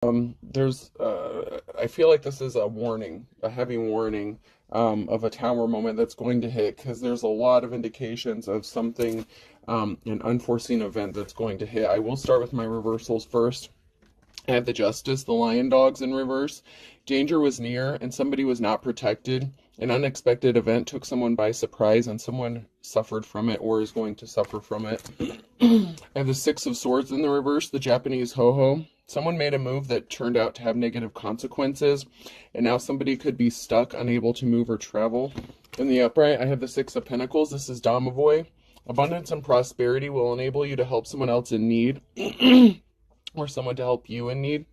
I feel like this is a warning, a heavy warning, of a tower moment that's going to hit, because there's a lot of indications of something, an unforeseen event that's going to hit. I will start with my reversals first. I have the Justice, the Lion Dogs in reverse. Danger was near, and somebody was not protected. An unexpected event took someone by surprise, and someone suffered from it or is going to suffer from it. I have the Six of Swords in the reverse, the Japanese ho-ho. Someone made a move that turned out to have negative consequences, and now somebody could be stuck, unable to move or travel. In the upright, I have the Six of Pentacles. This is Domovoy. Abundance and prosperity will enable you to help someone else in need, or someone to help you in need.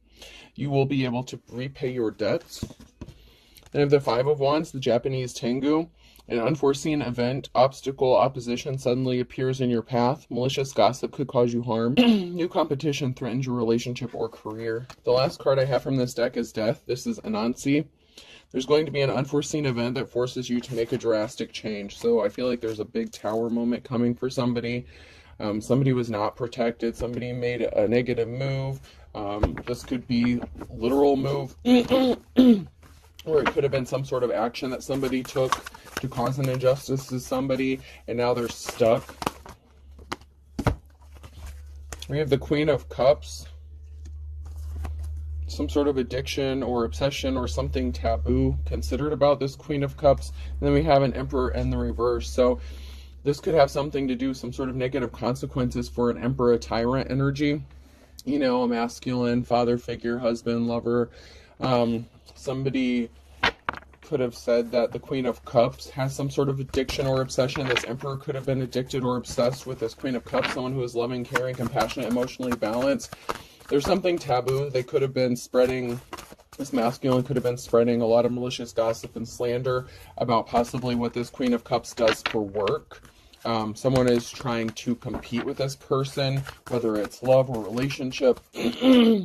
You will be able to repay your debts. Then I have the Five of Wands, the Japanese Tengu. An unforeseen event, obstacle, opposition suddenly appears in your path. Malicious gossip could cause you harm. New competition threatens your relationship or career. The last card I have from this deck is Death. This is Anansi. There's going to be an unforeseen event that forces you to make a drastic change. So I feel like there's a big tower moment coming for somebody. Somebody was not protected. Somebody made a negative move. This could be literal move. Or it could have been some sort of action that somebody took to cause an injustice to somebody, and now they're stuck. We have the Queen of Cups. Some sort of addiction or obsession or something taboo considered about this Queen of Cups. And then we have an Emperor in the reverse. So this could have something to do, some sort of negative consequences for an Emperor tyrant energy. You know, a masculine father figure, husband, lover. Somebody could have said that the Queen of Cups has some sort of addiction or obsession. This Emperor could have been addicted or obsessed with this Queen of Cups, someone who is loving, caring, compassionate, emotionally balanced. There's something taboo. They could have been spreading, this masculine could have been spreading a lot of malicious gossip and slander about possibly what this Queen of Cups does for work. Someone is trying to compete with this person, whether it's love or relationship.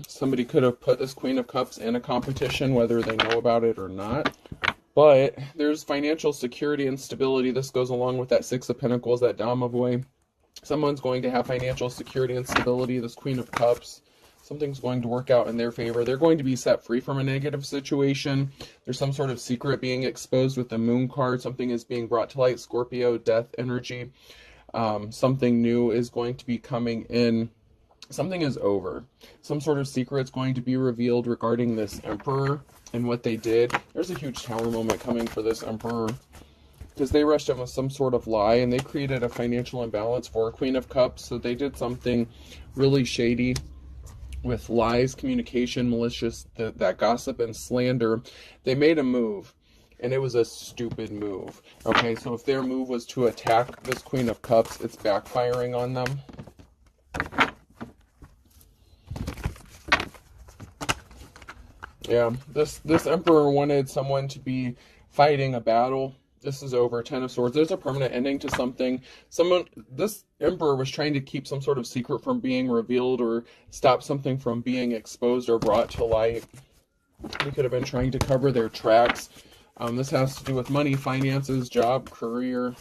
Somebody could have put this Queen of Cups in a competition, whether they know about it or not. But there's financial security and stability. This goes along with that Six of Pentacles, that Domovoy. Someone's going to have financial security and stability, this Queen of Cups. Something's going to work out in their favor. They're going to be set free from a negative situation. There's some sort of secret being exposed with the Moon card. Something is being brought to light. Scorpio, death energy. Something new is going to be coming in. Something is over. Some sort of secret is going to be revealed regarding this Emperor and what they did. There's a huge tower moment coming for this Emperor, because they rushed in with some sort of lie and they created a financial imbalance for a Queen of Cups. So they did something really shady with lies, communication, malicious, that gossip and slander. They made a move, and it was a stupid move. Okay, so if their move was to attack this Queen of Cups, it's backfiring on them. Yeah, this Emperor wanted someone to be fighting a battle. This is over. Ten of Swords. There's a permanent ending to something. This Emperor was trying to keep some sort of secret from being revealed, or stop something from being exposed or brought to light. They could have been trying to cover their tracks. This has to do with money, finances, job, career.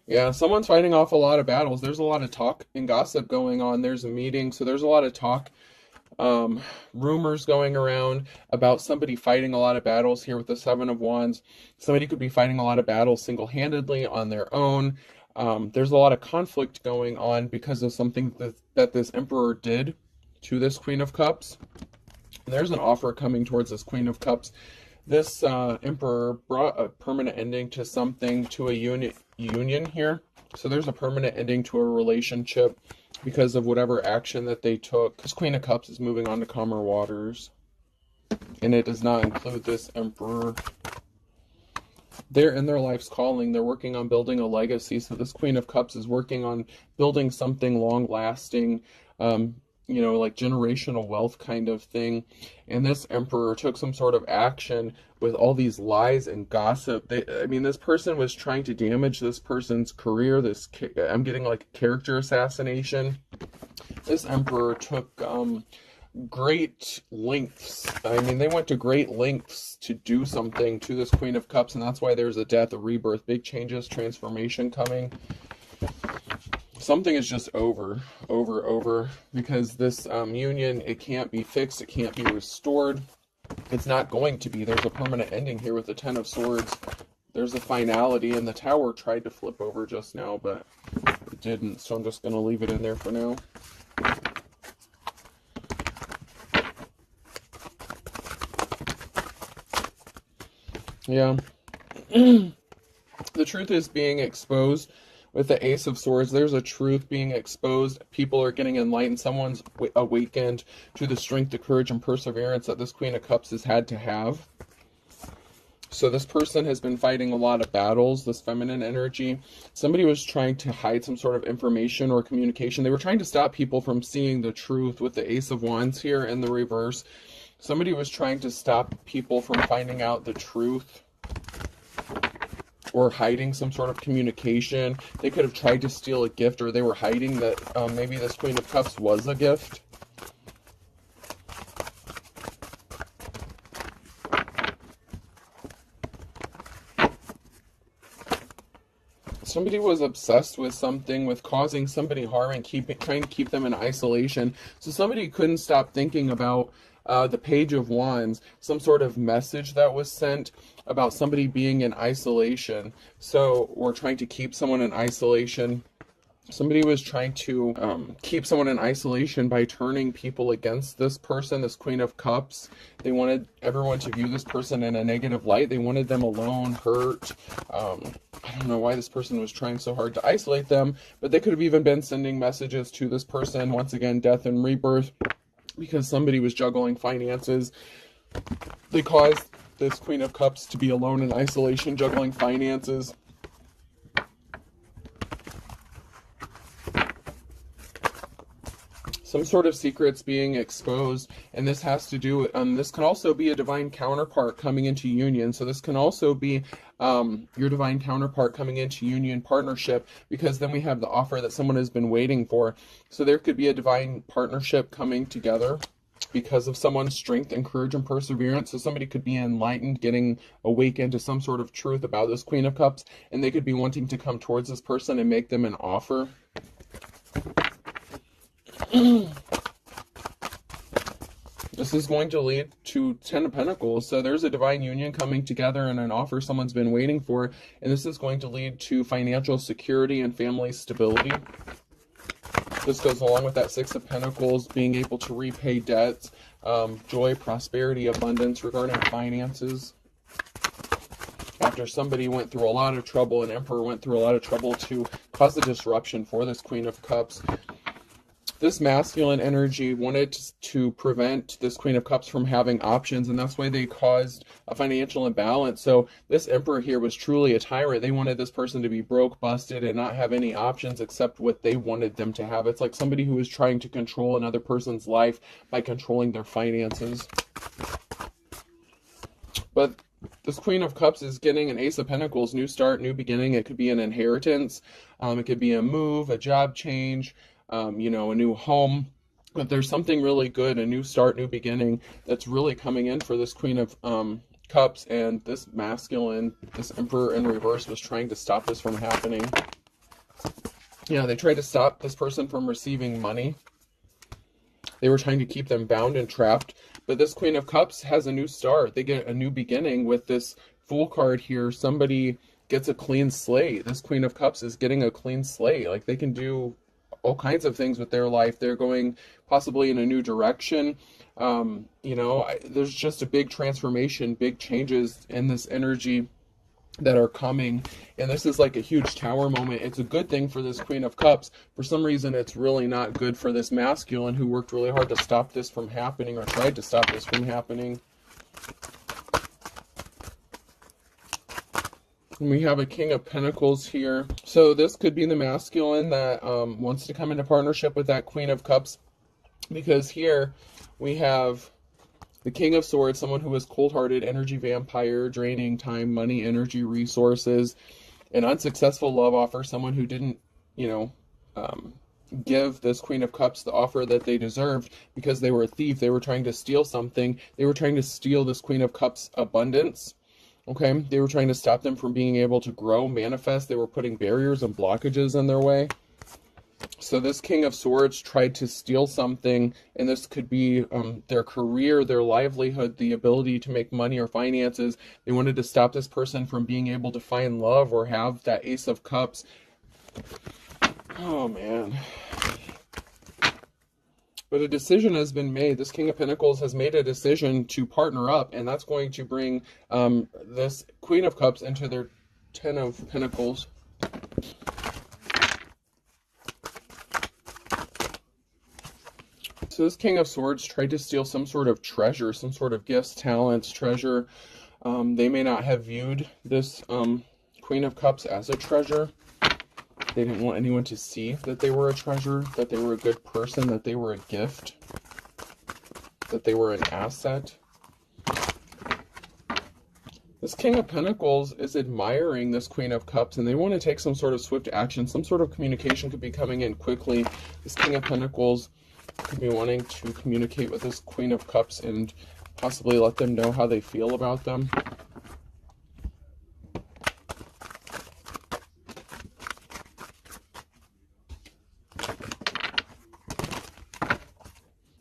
Yeah, someone's fighting off a lot of battles. There's a lot of talk and gossip going on. There's a meeting, so there's a lot of talk. Rumors going around about somebody fighting a lot of battles here with the Seven of Wands. Somebody could be fighting a lot of battles single-handedly on their own. There's a lot of conflict going on because of something that this Emperor did to this Queen of Cups. And there's an offer coming towards this Queen of Cups. This Emperor brought a permanent ending to something, to a union here. So there's a permanent ending to a relationship because of whatever action that they took. This Queen of Cups is moving on to calmer waters, and it does not include this Emperor. They're in their life's calling. They're working on building a legacy. So this Queen of Cups is working on building something long-lasting, you know, like generational wealth kind of thing. And this Emperor took some sort of action with all these lies and gossip. I mean, this person was trying to damage this person's career. I'm getting like character assassination. This Emperor took great lengths. I mean, they went to great lengths to do something to this Queen of Cups, and that's why there's a death, a rebirth, big changes, transformation coming. something is just over, because this union, it can't be fixed, it can't be restored. It's not going to be. There's a permanent ending here with the Ten of Swords. There's a finality, and the Tower tried to flip over just now, but it didn't, so I'm just going to leave it in there for now. Yeah. The truth is being exposed. With the Ace of Swords, there's a truth being exposed. People are getting enlightened. Someone's awakened to the strength, the courage, and perseverance that this Queen of Cups has had to have. So this person has been fighting a lot of battles, this feminine energy. Somebody was trying to hide some sort of information or communication. They were trying to stop people from seeing the truth with the Ace of Wands here in the reverse. Somebody was trying to stop people from finding out the truth, or hiding some sort of communication. They could have tried to steal a gift, or they were hiding that maybe this Queen of Cups was a gift. Somebody was obsessed with something, with causing somebody harm and trying to keep them in isolation. So somebody couldn't stop thinking about the Page of Wands, some sort of message that was sent about somebody being in isolation. So we're trying to keep someone in isolation. Somebody was trying to keep someone in isolation by turning people against this person, this Queen of Cups. They wanted everyone to view this person in a negative light. They wanted them alone, hurt. I don't know why this person was trying so hard to isolate them, but they could have even been sending messages to this person. Once again, death and rebirth, because somebody was juggling finances. They caused this Queen of Cups to be alone in isolation, juggling finances. Some sort of secrets being exposed, and this has to do, this can also be a divine counterpart coming into union. So this can also be your divine counterpart coming into union partnership, because then we have the offer that someone has been waiting for. So there could be a divine partnership coming together because of someone's strength and courage and perseverance. So somebody could be enlightened, getting awakened to some sort of truth about this Queen of Cups, and they could be wanting to come towards this person and make them an offer. This is going to lead to Ten of Pentacles. So there's a divine union coming together and an offer someone's been waiting for. And this is going to lead to financial security and family stability. This goes along with that Six of Pentacles, being able to repay debts, joy, prosperity, abundance regarding finances. After somebody went through a lot of trouble, an emperor went through a lot of trouble to cause a disruption for this Queen of Cups. This masculine energy wanted to prevent this Queen of Cups from having options, and that's why they caused a financial imbalance. So this emperor here was truly a tyrant. They wanted this person to be broke, busted, and not have any options except what they wanted them to have. It's like somebody who was trying to control another person's life by controlling their finances. But this Queen of Cups is getting an Ace of Pentacles, new start, new beginning. It could be an inheritance. It could be a move, a job change, you know, a new home. But there's something really good, a new start, new beginning, that's really coming in for this Queen of Cups. And this masculine, this Emperor in reverse, was trying to stop this from happening. Yeah, they tried to stop this person from receiving money. They were trying to keep them bound and trapped. But this Queen of Cups has a new start. They get a new beginning with this Fool card here. Somebody gets a clean slate. This Queen of Cups is getting a clean slate. Like, they can do all kinds of things with their life. They're going possibly in a new direction. You know, there's just a big transformation, big changes in this energy that are coming, and this is like a huge Tower moment. It's a good thing for this Queen of Cups. For some reason, it's really not good for this masculine who worked really hard to stop this from happening, or tried to stop this from happening. And we have a King of Pentacles here. So this could be the masculine that wants to come into partnership with that Queen of Cups, because here we have the King of Swords, someone who is cold-hearted, energy vampire, draining time, money, energy, resources. An unsuccessful love offer, someone who didn't, you know, give this Queen of Cups the offer that they deserved because they were a thief. They were trying to steal something. They were trying to steal this Queen of Cups abundance. Okay, they were trying to stop them from being able to grow, manifest. They were putting barriers and blockages in their way. So this King of Swords tried to steal something, and this could be their career, their livelihood, the ability to make money or finances. They wanted to stop this person from being able to find love or have that Ace of Cups. Oh, man. But a decision has been made. This King of Pentacles has made a decision to partner up, and that's going to bring this Queen of Cups into their Ten of Pentacles. So this King of Swords tried to steal some sort of treasure, some sort of gifts, talents, treasure. They may not have viewed this Queen of Cups as a treasure. They didn't want anyone to see that they were a treasure, that they were a good person, that they were a gift, that they were an asset. This King of Pentacles is admiring this Queen of Cups, and they want to take some sort of swift action. Some sort of communication could be coming in quickly. This King of Pentacles could be wanting to communicate with this Queen of Cups and possibly let them know how they feel about them.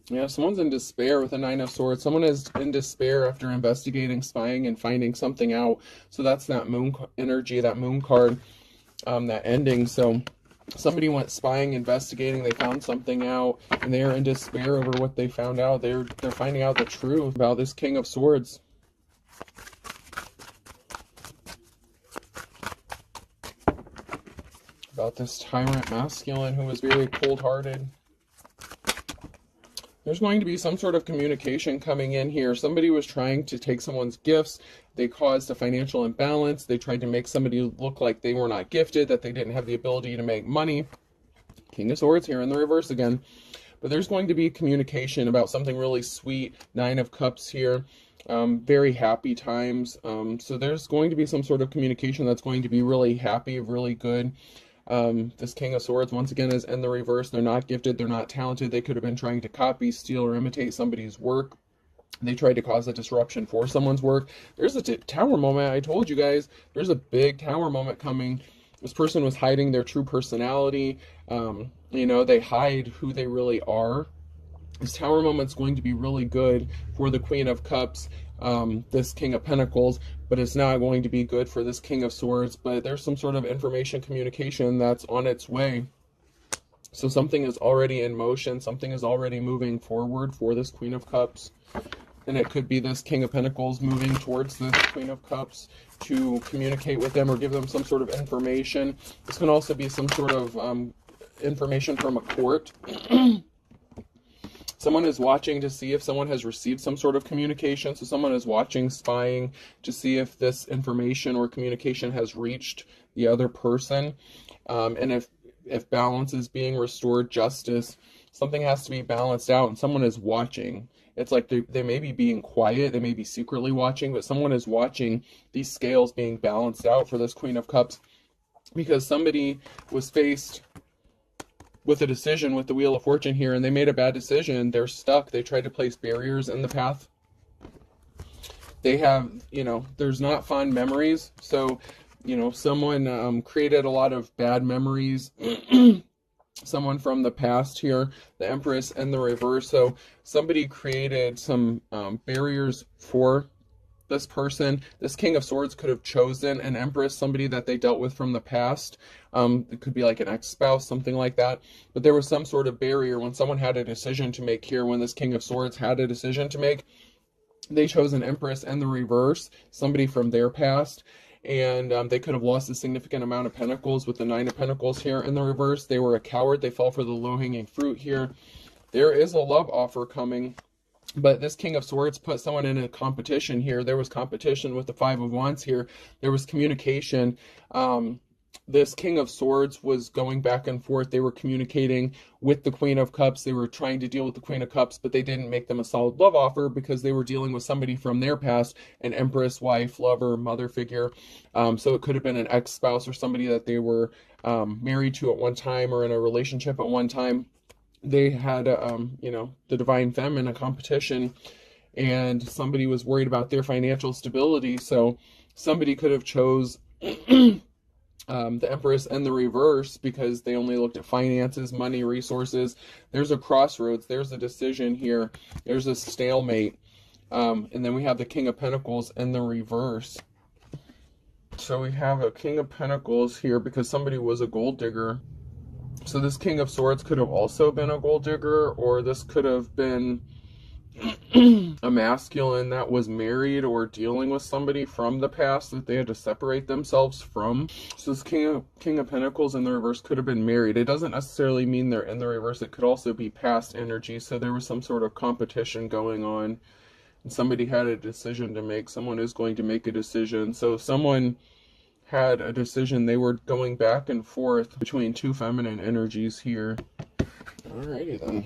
Yeah, someone's in despair with the Nine of Swords. Someone is in despair after investigating, spying, and finding something out. So that's that moon energy, that moon card, that ending. So somebody went spying, investigating, they found something out, and they are in despair over what they found out. They're finding out the truth about this King of Swords. About this tyrant masculine who was very cold-hearted. There's going to be some sort of communication coming in here. Somebody was trying to take someone's gifts. They caused a financial imbalance. They tried to make somebody look like they were not gifted, that they didn't have the ability to make money. King of Swords here in the reverse again. But there's going to be communication about something really sweet. Nine of Cups here. Very happy times. So there's going to be some sort of communication that's going to be really happy, really good. This King of Swords, once again, is in the reverse. They're not gifted, they're not talented. They could have been trying to copy, steal, or imitate somebody's work. They tried to cause a disruption for someone's work. There's a tower moment. I told you guys, there's a big tower moment coming. This person was hiding their true personality. You know, they hide who they really are. This tower moment's going to be really good for the Queen of Cups, this King of Pentacles, but it's not going to be good for this King of Swords. But there's some sort of information communication that's on its way. So something is already in motion. Something is already moving forward for this Queen of Cups. And it could be this King of Pentacles moving towards this Queen of Cups to communicate with them or give them some sort of information. This can also be some sort of information from a court. Someone is watching to see if someone has received some sort of communication. So someone is watching, spying to see if this information or communication has reached the other person. And if balance is being restored, justice, something has to be balanced out, and someone is watching. It's like they may be being quiet, they may be secretly watching, but someone is watching these scales being balanced out for this Queen of Cups, because somebody was faced with a decision with the Wheel of Fortune here, and they made a bad decision. They're stuck. They tried to place barriers in the path. They have, you know, there's not fond memories. So, you know, someone created a lot of bad memories. Someone from the past here, the Empress and the reverse. So somebody created some barriers for this person. This King of Swords could have chosen an Empress, somebody that they dealt with from the past. It could be like an ex-spouse, something like that. But there was some sort of barrier when someone had a decision to make here. When this King of Swords had a decision to make, they chose an Empress and the reverse, somebody from their past. And they could have lost a significant amount of pentacles with the Nine of Pentacles here in the reverse. They were a coward. They fell for the low-hanging fruit here. There is a love offer coming. But this King of Swords put someone in a competition here. There was competition with the Five of Wands here. There was communication. This King of Swords was going back and forth. They were communicating with the Queen of Cups. They were trying to deal with the Queen of Cups, but they didn't make them a solid love offer because they were dealing with somebody from their past, an Empress, wife, lover, mother figure. So it could have been an ex-spouse or somebody that they were married to at one time or in a relationship at one time. They had, you know, the Divine Feminine, a competition, and somebody was worried about their financial stability. So somebody could have chose the Empress and the reverse, because they only looked at finances, money, resources. There's a crossroads. There's a decision here. There's a stalemate. And then we have the King of Pentacles and the reverse. So we have a King of Pentacles here because somebody was a gold digger. So this King of Swords could have also been a gold digger, or this could have been a masculine that was married or dealing with somebody from the past that they had to separate themselves from. So this King of Pentacles in the reverse could have been married. It doesn't necessarily mean they're in the reverse. It could also be past energy. So there was some sort of competition going on, and somebody had a decision to make. Someone is going to make a decision. So someone had a decision. They were going back and forth between two feminine energies here. Alrighty then.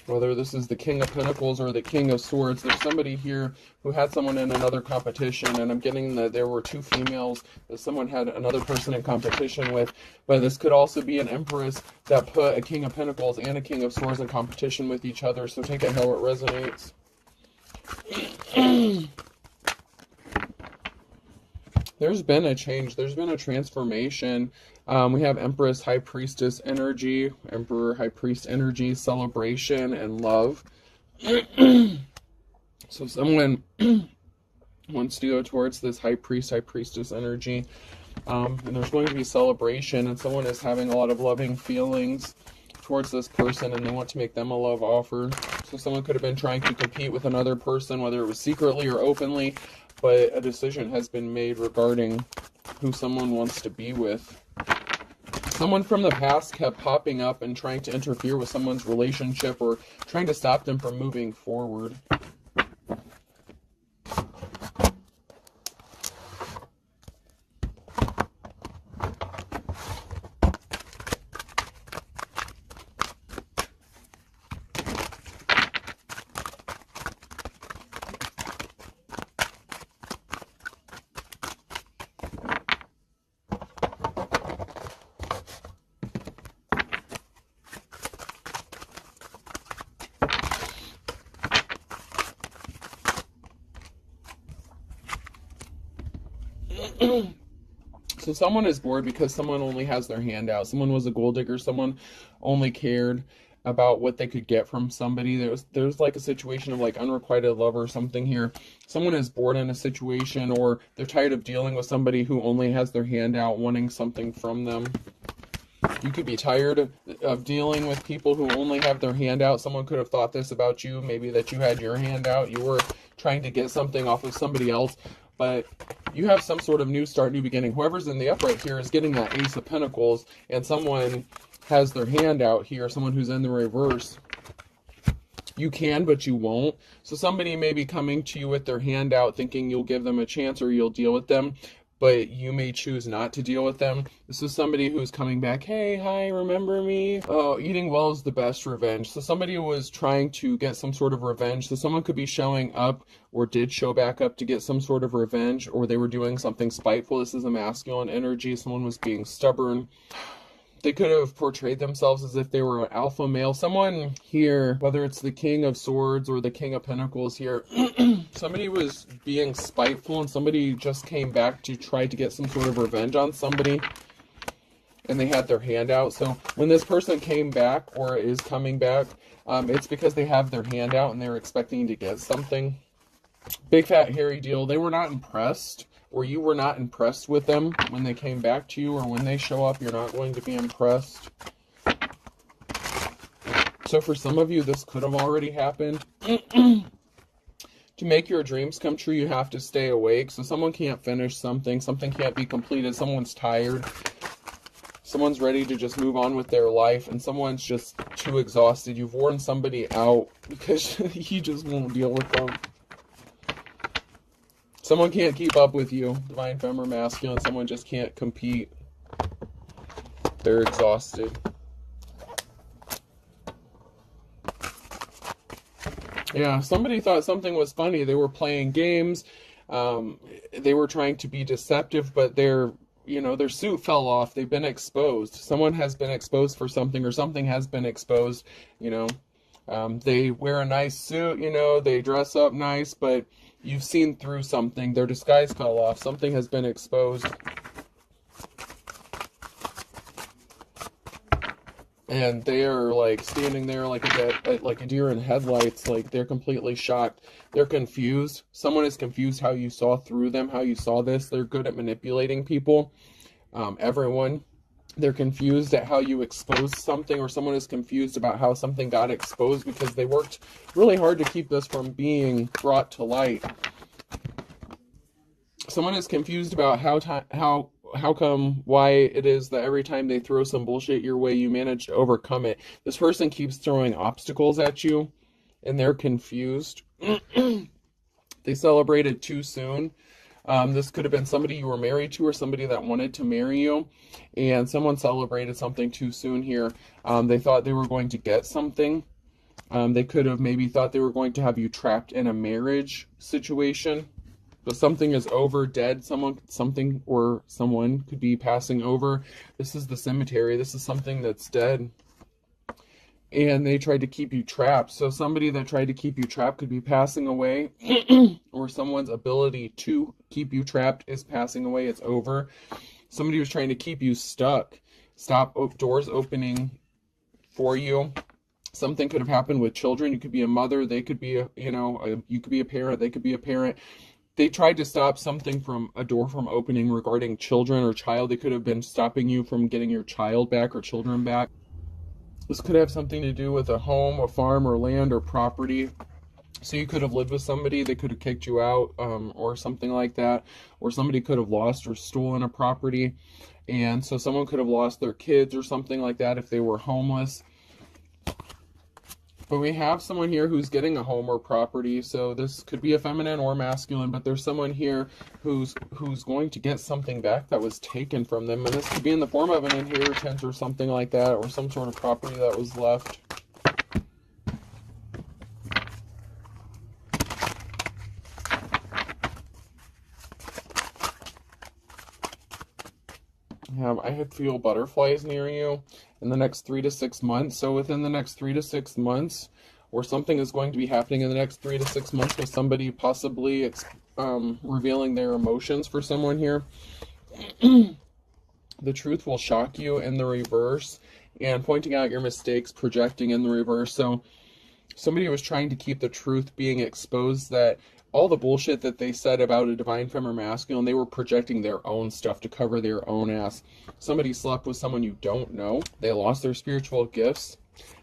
Whether this is the King of Pentacles or the King of Swords, there's somebody here who had someone in another competition, and I'm getting that there were two females that someone had another person in competition with. But this could also be an Empress that put a King of Pentacles and a King of Swords in competition with each other. So take it how it resonates. There's been a change. There's been a transformation. We have Empress, High Priestess energy, Emperor, High Priest energy, celebration, and love. So someone wants to go towards this High Priest, High Priestess energy. And there's going to be celebration, and someone is having a lot of loving feelings towards this person, and they want to make them a love offer. So someone could have been trying to compete with another person, whether it was secretly or openly, but a decision has been made regarding who someone wants to be with. Someone from the past kept popping up and trying to interfere with someone's relationship or trying to stop them from moving forward. So someone is bored because someone only has their hand out. Someone was a gold digger. Someone only cared about what they could get from somebody. There's like a situation of like unrequited love or something here. Someone is bored in a situation, or they're tired of dealing with somebody who only has their hand out, wanting something from them. You could be tired of dealing with people who only have their hand out. Someone could have thought this about you, maybe that you had your hand out. You were trying to get something off of somebody else, but you have some sort of new start, new beginning. Whoever's in the upright here is getting that Ace of Pentacles, and someone has their hand out here, someone who's in the reverse. You can, but you won't. So somebody may be coming to you with their hand out thinking you'll give them a chance or you'll deal with them, but you may choose not to deal with them. This is somebody who's coming back, hey, hi, remember me? Oh, eating well is the best revenge. So somebody was trying to get some sort of revenge. So someone could be showing up or did show back up to get some sort of revenge, or they were doing something spiteful. This is a masculine energy. Someone was being stubborn. They could have portrayed themselves as if they were an alpha male. Someone here, whether it's the King of Swords or the King of Pentacles here, somebody was being spiteful, and somebody just came back to try to get some sort of revenge on somebody, and they had their hand out. So when this person came back or is coming back, it's because they have their hand out and they're expecting to get something. Big fat hairy deal. They were not impressed, or you were not impressed with them when they came back to you, or when they show up, you're not going to be impressed. So for some of you, this could have already happened. To make your dreams come true, you have to stay awake. So someone can't finish something. Something can't be completed. Someone's tired. Someone's ready to just move on with their life, and someone's just too exhausted. You've worn somebody out because you just won't deal with them. Someone can't keep up with you, divine femme or masculine. Someone just can't compete. They're exhausted. Yeah, somebody thought something was funny. They were playing games. They were trying to be deceptive, but their suit fell off. They've been exposed. Someone has been exposed for something, or something has been exposed. They wear a nice suit, they dress up nice, but you've seen through something. Their disguise fell off. Something has been exposed. and they're like standing there like a deer in headlights, like they're completely shocked. They're confused. Someone is confused how you saw through them, how you saw this. They're good at manipulating people. Everyone. They're confused at how you exposed something, or someone is confused about how something got exposed because they worked really hard to keep this from being brought to light. Someone is confused about how come, why it is that every time they throw some bullshit your way, you manage to overcome it. This person keeps throwing obstacles at you, and they're confused. They celebrated too soon. This could have been somebody you were married to, or somebody that wanted to marry you, and someone celebrated something too soon here. They thought they were going to get something. They could have maybe thought they were going to have you trapped in a marriage situation. But something is over, dead. Something or someone could be passing over. This is the cemetery. This is something that's dead. And they tried to keep you trapped. So somebody that tried to keep you trapped could be passing away, or someone's ability to keep you trapped is passing away. It's over. Somebody was trying to keep you stuck. Stop doors opening for you. Something could have happened with children. You could be a mother. They could be you could be a parent. They could be a parent. They tried to stop something from a door from opening regarding children or child. They could have been stopping you from getting your child back or children back. This could have something to do with a home, a farm, or land, or property. So you could have lived with somebody, they could have kicked you out, or something like that. Or somebody could have lost or stolen a property. And so someone could have lost their kids or something like that if they were homeless. But we have someone here who's getting a home or property, so this could be a feminine or masculine, but there's someone here who's going to get something back that was taken from them, and this could be in the form of an inheritance or something like that, or some sort of property that was left. I feel butterflies near you in the next 3 to 6 months. So within the next 3 to 6 months, or something is going to be happening in the next 3 to 6 months with somebody possibly revealing their emotions for someone here. The truth will shock you in the reverse, and pointing out your mistakes, projecting in the reverse. So somebody was trying to keep the truth being exposed, that all the bullshit that they said about a divine femme or masculine, they were projecting their own stuff to cover their own ass. Somebody slept with someone you don't know. They lost their spiritual gifts.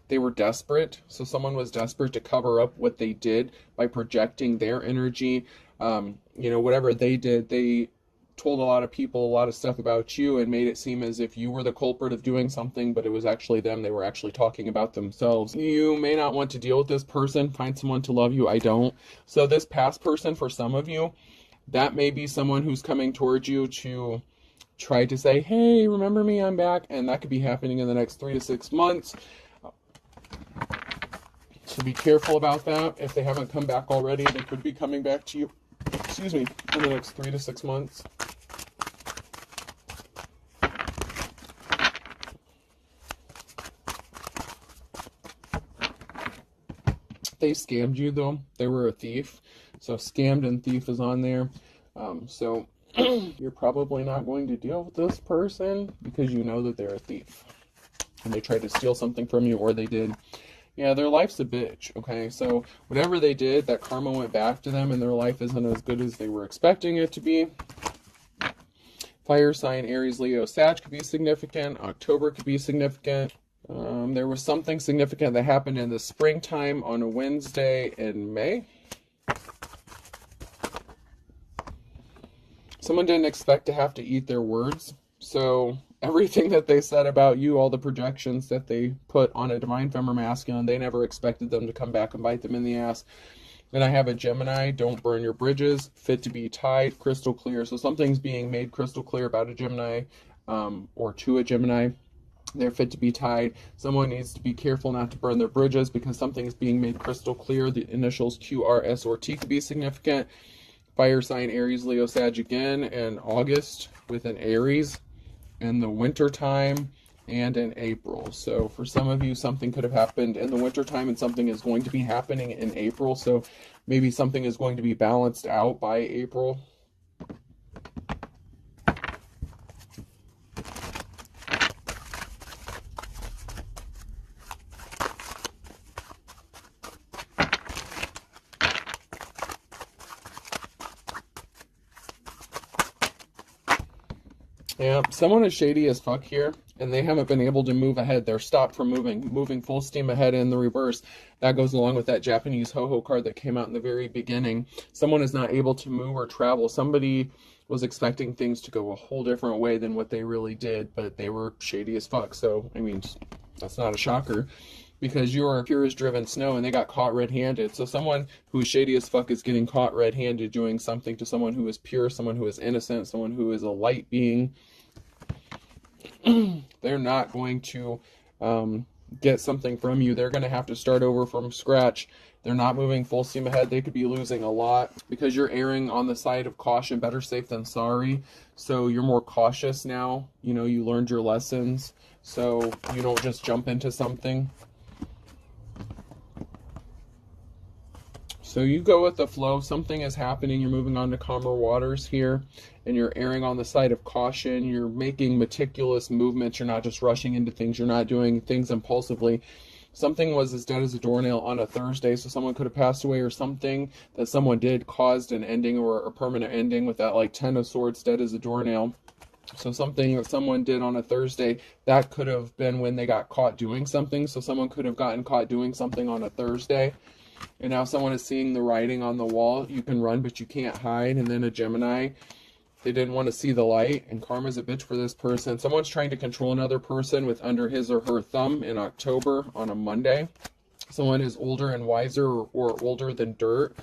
They were desperate. So someone was desperate to cover up what they did by projecting their energy. Whatever they did, they told a lot of people a lot of stuff about you and made it seem as if you were the culprit of doing something, but it was actually them. They were actually talking about themselves. You may not want to deal with this person. Find someone to love you. I don't. So this past person, for some of you, that may be someone who's coming towards you to try to say, hey, remember me, I'm back. And that could be happening in the next 3 to 6 months. So be careful about that. If they haven't come back already, they could be coming back to you, in the next 3 to 6 months. They scammed you, though. They were a thief. So scammed and thief is on there. So you're probably not going to deal with this person because you know that they're a thief. And they tried to steal something from you, or they did. Yeah, their life's a bitch, okay? So whatever they did, that karma went back to them, and their life isn't as good as they were expecting it to be. Fire sign, Aries, Leo, Sag could be significant. October could be significant. There was something significant that happened in the springtime on a Wednesday in May. Someone didn't expect to have to eat their words. So everything that they said about you, all the projections that they put on a divine femme or masculine, they never expected them to come back and bite them in the ass. Then I have a Gemini, don't burn your bridges, fit to be tied, crystal clear. So something's being made crystal clear about a Gemini, or to a Gemini. They're fit to be tied. Someone needs to be careful not to burn their bridges because something is being made crystal clear. The initials Q, R, S, or T could be significant. Fire sign, Aries, Leo, Sag again in August with an Aries, in the winter time, and in April. So for some of you, something could have happened in the winter time, and something is going to be happening in April. So maybe something is going to be balanced out by April. Yeah, someone is shady as fuck here, and they haven't been able to move ahead. They're stopped from moving full steam ahead in the reverse. That goes along with that Japanese ho-ho card that came out in the very beginning. Someone is not able to move or travel. Somebody was expecting things to go a whole different way than what they really did, but they were shady as fuck. So, I mean, that's not a shocker, because you are pure as driven snow and they got caught red-handed. So someone who is shady as fuck is getting caught red-handed doing something to someone who is pure, someone who is innocent, someone who is a light being. They're not going to get something from you. They're going to have to start over from scratch. They're not moving full steam ahead. They could be losing a lot because you're erring on the side of caution. Better safe than sorry. So you're more cautious now. You know, you learned your lessons. So you don't just jump into something. So you go with the flow. Something is happening. You're moving on to calmer waters here, and you're erring on the side of caution. You're making meticulous movements. You're not just rushing into things. You're not doing things impulsively. Something was as dead as a doornail on a Thursday, so someone could have passed away, or something that someone did caused an ending or a permanent ending with that, like, 10 of Swords, dead as a doornail. So something that someone did on a Thursday, that could have been when they got caught doing something. So someone could have gotten caught doing something on a Thursday. And now someone is seeing the writing on the wall. You can run, but you can't hide. And then a Gemini, they didn't want to see the light. And karma's a bitch for this person. Someone's trying to control another person with under his or her thumb in October on a Monday. Someone is older and wiser, or older than dirt.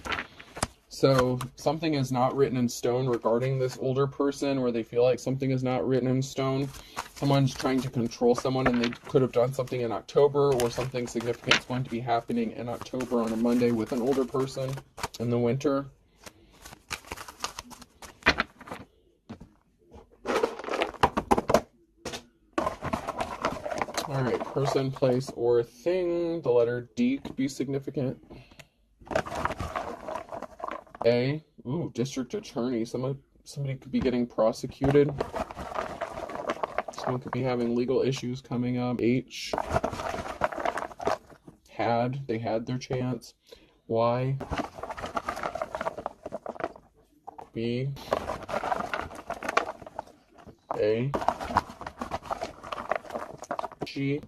So something is not written in stone regarding this older person, or they feel like something is not written in stone. Someone's trying to control someone, and they could have done something in October, or something significant is going to be happening in October on a Monday with an older person in the winter. All right, person, place, or thing. The letter D could be significant. A, ooh, district attorney. Somebody could be getting prosecuted. Someone could be having legal issues coming up. H, they had their chance. Y, B, A, G.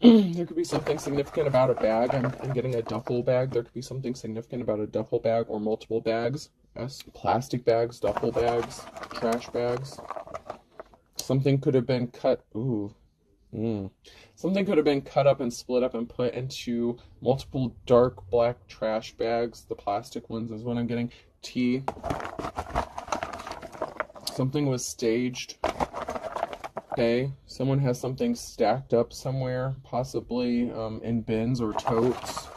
There could be something significant about a bag. I'm getting a duffel bag. There could be something significant about a duffel bag or multiple bags. S, plastic bags, duffel bags, trash bags. Something could have been cut. Something could have been cut up and split up and put into multiple dark black trash bags. The plastic ones is what I'm getting. T. Something was staged. Okay, someone has something stacked up somewhere, possibly in bins or totes.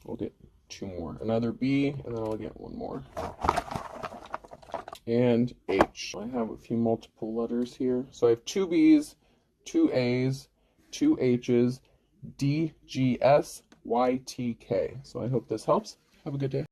We'll get two more. Another B, and then I'll get one more. And H. I have a few multiple letters here. So I have two B's, two A's, two H's, D, G, S, Y, T, K. So I hope this helps. Have a good day.